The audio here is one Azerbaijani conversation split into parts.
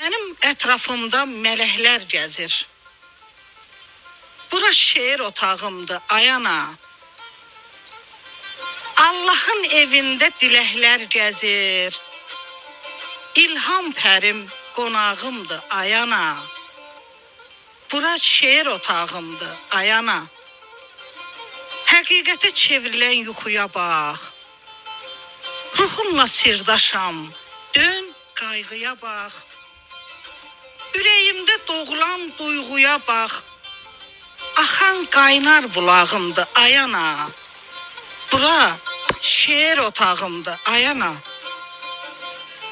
Mənim ətrafımda mələklər gəzir. Bura şeir otağımdır, ayana. Allahın evində diləklər gəzir. İlham pərim qonağımdır, ayana. Bura şeir otağımdır, ayana. Həqiqətə çevrilən yuxuya bax. Ruhumla sirdaşam, dön qayğıya bax. Ürəyimdə doğulan duyğuya bax. Axan qaynar bulağımdır, ayana. Bura şeir otağımdır, ayana.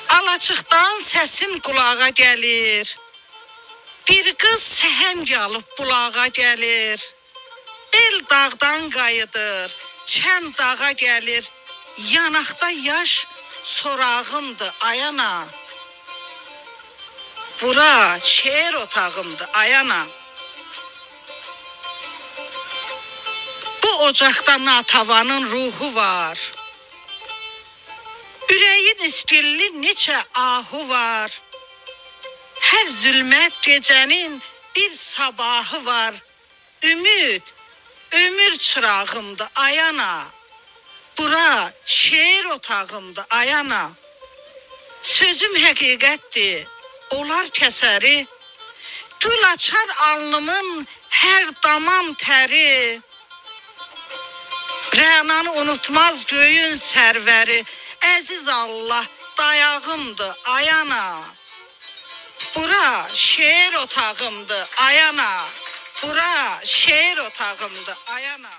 Alaçıqdan səsin qulağa gəlir. Bir qız səhəng alıb bulağa gəlir. El dağdan qayıdır, çən dağa gəlir. Yanaqda yaş sorağımdır, ayana. Bura şeir otağımdır, ayana. Bu ocaqda Natavanın ruhu var. Ürəyin iskilli neçə ahu var. Hər zülmət gecənin bir sabahı var. Ümid, ömür çırağımdır, ayana. Bura şeir otağımdır, ayana. Sözüm həqiqətdir, olar kəsəri. Gül açar alnımın hər damam təri. Rənanı unutmaz göyün sərvəri. Əziz Allah dayağımdır, ayana. Bura şeir otağımdır, ayana. Bura şeir otağımdır, ayana.